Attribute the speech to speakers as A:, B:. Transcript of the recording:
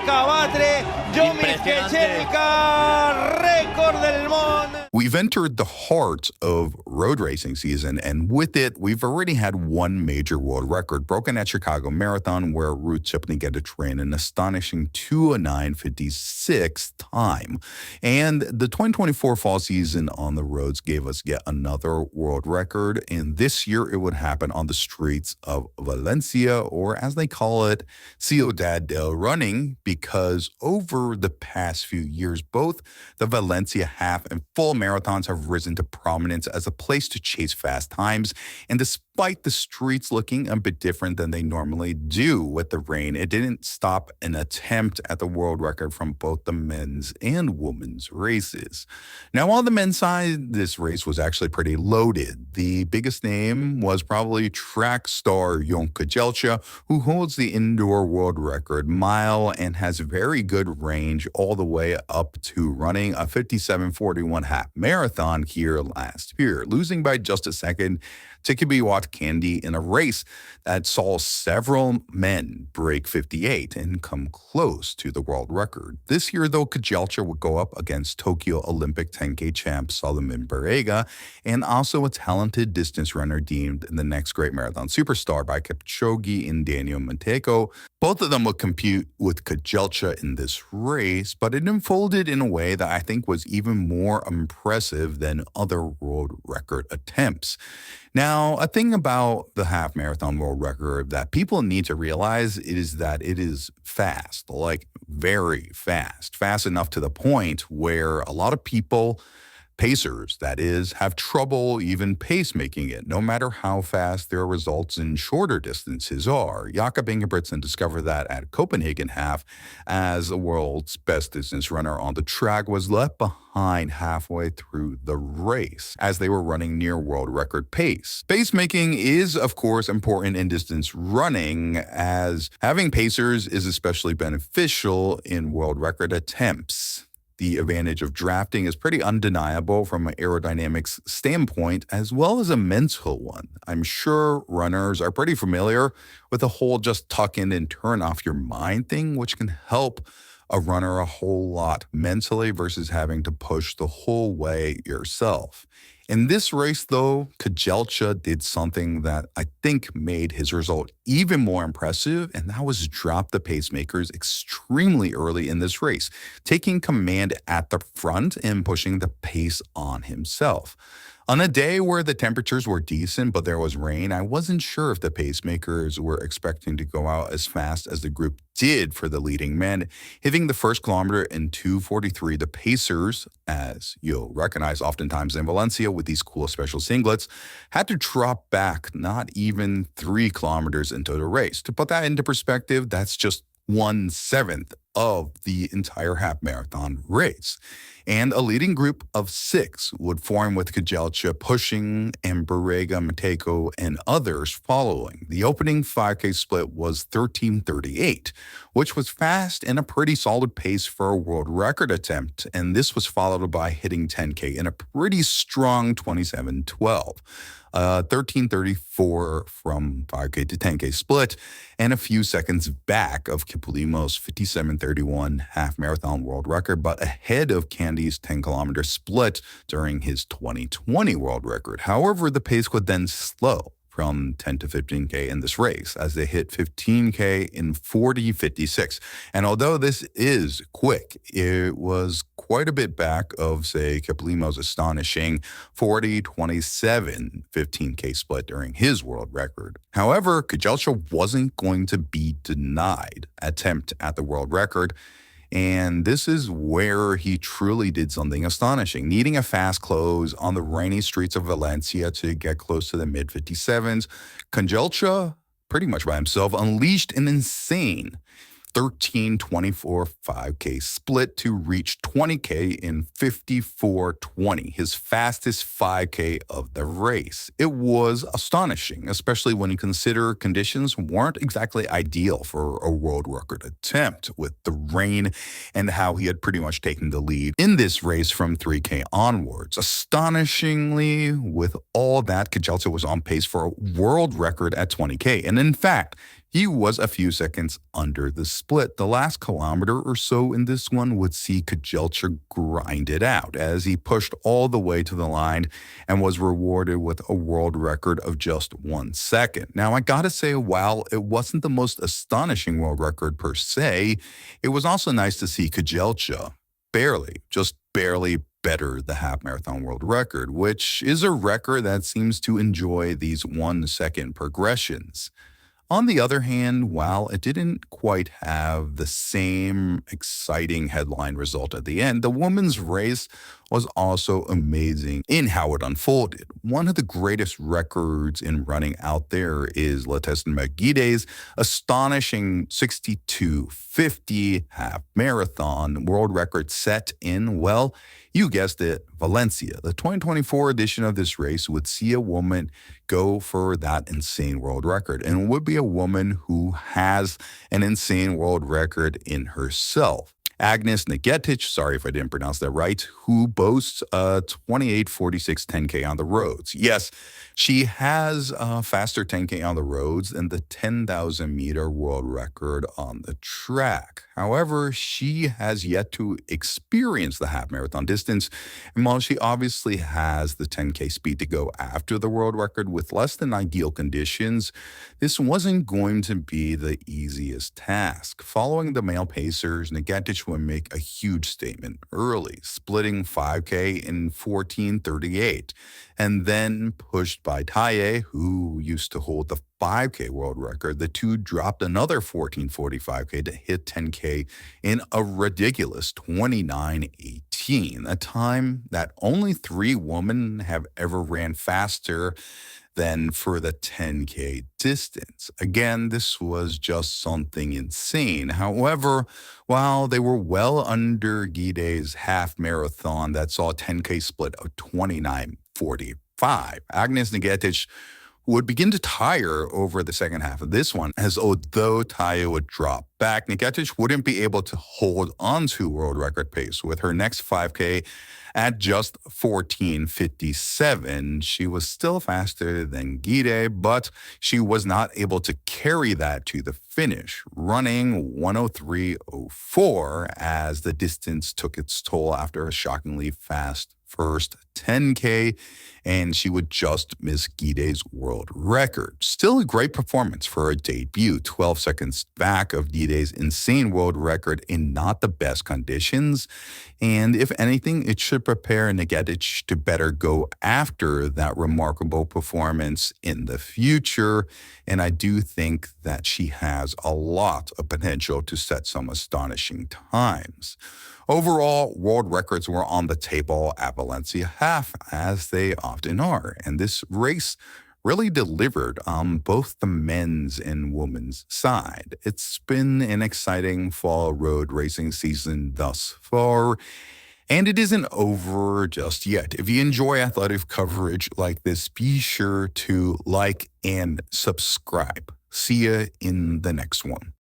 A: marca batre, Yomif Kejelcha, récord del món.
B: We've entered the heart of road racing season, and with it, we've already had one major world record broken at Chicago Marathon, where Ruth Chepney-Geddes ran an astonishing 2:09:56 time. And the 2024 fall season on the roads gave us yet another world record, and this year it would happen on the streets of Valencia, or as they call it, Ciudad del Running, because over the past few years, both the Valencia Half and Full Marathons have risen to prominence as a place to chase fast times, and despite the streets looking a bit different than they normally do with the rain, it didn't stop an attempt at the world record from both the men's and women's races. Now, on the men's side, this race was actually pretty loaded. The biggest name was probably track star Yomif Kejelcha, who holds the indoor world record mile and has very good range all the way up to running a 57:41 half marathon here last year, losing by just a second to Kibiwat Candy in a race that saw several men break 58 and come close to the world record. This year, though, Kejelcha would go up against Tokyo Olympic 10K champ Solomon Barega, and also a talented distance runner deemed the next great marathon superstar by Kipchoge and Daniel Montego. Both of them would compete with Kejelcha in this race, but it unfolded in a way that I think was even more impressive than other world record attempts. Now, a thing about the half marathon world record that people need to realize is that it is fast, like very fast, fast enough to the point where a lot of people, pacers, that is, have trouble even pacemaking it, no matter how fast their results in shorter distances are. Jakob Ingebrigtsen discovered that at Copenhagen Half, as the world's best distance runner on the track was left behind halfway through the race as they were running near world record pace. Pacemaking is, of course, important in distance running, as having pacers is especially beneficial in world record attempts. The advantage of drafting is pretty undeniable from an aerodynamics standpoint, as well as a mental one. I'm sure runners are pretty familiar with the whole just tuck in and turn off your mind thing, which can help a runner a whole lot mentally versus having to push the whole way yourself. In this race, though, Kejelcha did something that I think made his result even more impressive, and that was drop the pacemakers extremely early in this race, taking command at the front and pushing the pace on himself. On a day where the temperatures were decent but there was rain, I wasn't sure if the pacemakers were expecting to go out as fast as the group did for the leading men. Hitting the first kilometer in 2:43, the pacers, as you'll recognize oftentimes in Valencia with these cool special singlets, had to drop back not even 3 kilometers into the race. To put that into perspective, that's just 1/7 of the entire half marathon race. And a leading group of 6 would form with Kejelcha pushing and Barega, Montego, and others following. The opening 5K split was 13:38, which was fast and a pretty solid pace for a world record attempt, and this was followed by hitting 10K in a pretty strong 27:12. 13:34 from 5K to 10K split, and a few seconds back of Kiplimo's 57:31 half marathon world record, but ahead of Candy's 10-kilometer split during his 2020 world record. However, the pace would then slow from 10 to 15K in this race as they hit 15K in 40:56. And although this is quick, it was quite a bit back of, say, Kiplimo's astonishing 40:27 15K split during his world record. However, Kejelcha wasn't going to be denied attempt at the world record, and this is where he truly did something astonishing. Needing a fast close on the rainy streets of Valencia to get close to the mid-57s, Kejelcha, pretty much by himself, unleashed an insane 13:24 5K split to reach 20K in 54:20, his fastest 5K of the race. It was astonishing, especially when you consider conditions weren't exactly ideal for a world record attempt, with the rain and how he had pretty much taken the lead in this race from 3K onwards. Astonishingly, with all that, Kejelcha was on pace for a world record at 20K, and in fact, He was a few seconds under the split. The last kilometer or so in this one would see Kejelcha grind it out as he pushed all the way to the line and was rewarded with a world record of just 1 second. Now, I gotta say, while it wasn't the most astonishing world record per se, it was also nice to see Kejelcha just barely better the half marathon world record, which is a record that seems to enjoy these 1 second progressions. On the other hand, while it didn't quite have the same exciting headline result at the end, the women's race was also amazing in how it unfolded. One of the greatest records in running out there is Gide's astonishing 62:50 half marathon world record set in, well, you guessed it, Valencia. The 2024 edition of this race would see a woman go for that insane world record, and it would be a woman who has an insane world record in herself. Agnes Negetic, sorry if I didn't pronounce that right, who boasts a 28:46 10K on the roads. Yes, she has a faster 10K on the roads than the 10,000-meter world record on the track. However, she has yet to experience the half marathon distance, and while she obviously has the 10K speed to go after the world record with less than ideal conditions, this wasn't going to be the easiest task. Following the male pacers, Negetic would make a huge statement early, splitting 5K in 14:38, and then pushed by Taye, who used to hold the 5K world record. The two dropped another 14:45K to hit 10K in a ridiculous 29:18, a time that only 3 women have ever ran faster than for the 10K distance. Again, this was just something insane. However, while they were well under Gide's half marathon that saw a 10K split of 29:45, Agnes Negetic would begin to tire over the second half of this one, as although Taye would drop back, Negetic wouldn't be able to hold onto world record pace with her next 5K at just 14:57. She was still faster than Gide, but she was not able to carry that to the finish, running 1:03:04 as the distance took its toll after a shockingly fast first 10K, and she would just miss Gide's world record. Still a great performance for her debut, 12 seconds back of Gide's insane world record in not the best conditions. And if anything, it should prepare Negetic to better go after that remarkable performance in the future. And I do think that she has a lot of potential to set some astonishing times. Overall, world records were on the table at Valencia Half, as they often are, and this race really delivered on both the men's and women's side. It's been an exciting fall road racing season thus far, and it isn't over just yet. If you enjoy athletic coverage like this, be sure to like and subscribe. See ya in the next one.